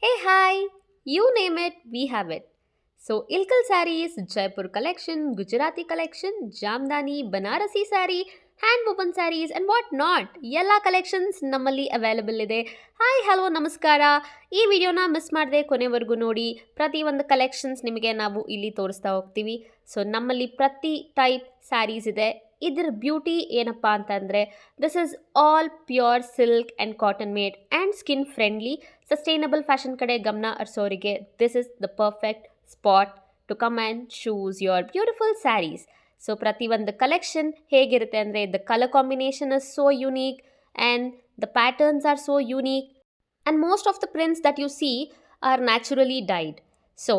Hey, hi! You name it, we have it. So, Ilkal sarees, Jaipur collection, Gujarati collection, Jamdani, Banarasi saree, hand woven sarees, and what not. ಎಲ್ಲ collections ನಮ್ಮಲ್ಲಿ available ಇದೆ. Hi hello ನಮಸ್ಕಾರ. ಈ ವಿಡಿಯೋನ miss ಮಾಡದೆ ಕೊನೆವರೆಗೂ ನೋಡಿ. ಪ್ರತಿ ಒಂದು ಕಲೆಕ್ಷನ್ಸ್ ನಿಮಗೆ ನಾವು ಇಲ್ಲಿ ತೋರಿಸ್ತಾ ಹೋಗ್ತೀವಿ. ಸೊ ನಮ್ಮಲ್ಲಿ ಪ್ರತಿ ಟೈಪ್ ಸ್ಯಾರೀಸ್ ಇದೆ. ಇದರ ಬ್ಯೂಟಿ ಏನಪ್ಪ ಅಂತಂದರೆ this is all pure silk and cotton made and skin friendly. Sustainable fashion ಕಡೆ ಗಮನ ಹರಿಸೋರಿಗೆ this is the perfect spot to come and choose your beautiful saris. So ಪ್ರತಿಯೊಂದು ಕಲೆಕ್ಷನ್ ಹೇಗಿರುತ್ತೆ ಅಂದರೆ the colour combination is so unique and the patterns are so unique and most of the prints that you see are naturally dyed. So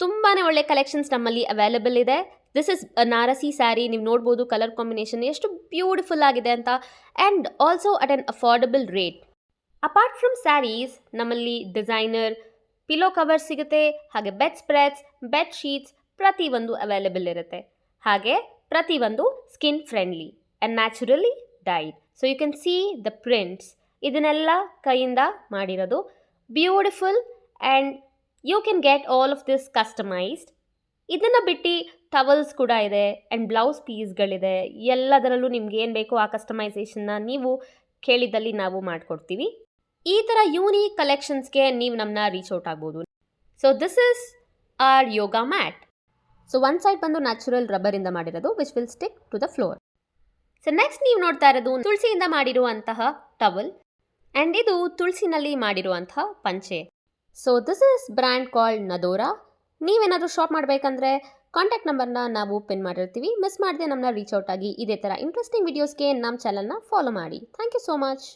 ತುಂಬಾ ಒಳ್ಳೆ collections ನಮ್ಮಲ್ಲಿ available ಇದೆ. This is ನಾರಸಿ sari. ನೀವು ನೋಡ್ಬೋದು colour combination ಎಷ್ಟು beautiful ಆಗಿದೆ ಅಂತ, and also at an affordable rate. Apart from saris ನಮ್ಮಲ್ಲಿ ಡಿಸೈನರ್ ಪಿಲೋ ಕವರ್ ಸಿಗುತ್ತೆ, ಹಾಗೆ ಬೆಡ್ ಸ್ಪ್ರೆಡ್ಸ್, ಬೆಡ್ ಶೀಟ್ಸ್ ಪ್ರತಿಯೊಂದು ಅವೈಲಬಲ್ ಇರುತ್ತೆ. ಹಾಗೆ ಪ್ರತಿಯೊಂದು skin friendly and naturally dyed. So you can see the prints. ಇದನ್ನೆಲ್ಲ ಕೈಯಿಂದ ಮಾಡಿರೋದು, beautiful, and you can get all of this customised. ಇದನ್ನು ಬಿಟ್ಟು ಟವಲ್ಸ್ ಕೂಡ ಇದೆ ಆ್ಯಂಡ್ ಬ್ಲೌಸ್ ಪೀಸ್ಗಳಿದೆ. ಎಲ್ಲದರಲ್ಲೂ ನಿಮ್ಗೆ ಏನು ಬೇಕೋ ಆ ಕಸ್ಟಮೈಸೇಷನ್ನ ನೀವು ಕೇಳಿದಲ್ಲಿ ನಾವು ಮಾಡಿಕೊಡ್ತೀವಿ. ಈ ಥರ ಯೂನಿಕ್ ಕಲೆಕ್ಷನ್ಸ್ಗೆ ನೀವು ನಮ್ಮನ್ನ ರೀಚ್ ಔಟ್ ಆಗ್ಬೋದು. So this is our yoga mat. So ಒಂದು ಸೈಡ್ ಬಂದು ನ್ಯಾಚುರಲ್ ರಬ್ಬರಿಂದ ಮಾಡಿರೋದು which will stick to the floor. So next ನೀವು ನೋಡ್ತಾ ಇರೋದು ತುಳಸಿಯಿಂದ ಮಾಡಿರುವಂತಹ ಟವಲ್, ಆ್ಯಂಡ್ ಇದು ತುಳಸಿನಲ್ಲಿ ಮಾಡಿರುವಂತಹ ಪಂಚೆ. So this is brand called Nadora. ನೀವೇನಾದರೂ ಶಾಪ್ ಮಾಡಬೇಕಂದ್ರೆ ಕಾಂಟ್ಯಾಕ್ಟ್ ನಂಬರ್ನ ನಾವು ಪಿನ್ ಮಾಡಿರ್ತೀವಿ. ಮಿಸ್ ಮಾಡದೆ ನಮ್ಮನ್ನ ರೀಚ್ ಔಟ್ ಆಗಿ ಇದೇ ಥರ ಇಂಟ್ರೆಸ್ಟಿಂಗ್ ವೀಡಿಯೋಸ್ಗೆ ನಮ್ಮ ಚಾನಲ್ನ ಫಾಲೋ ಮಾಡಿ. Thank you so much.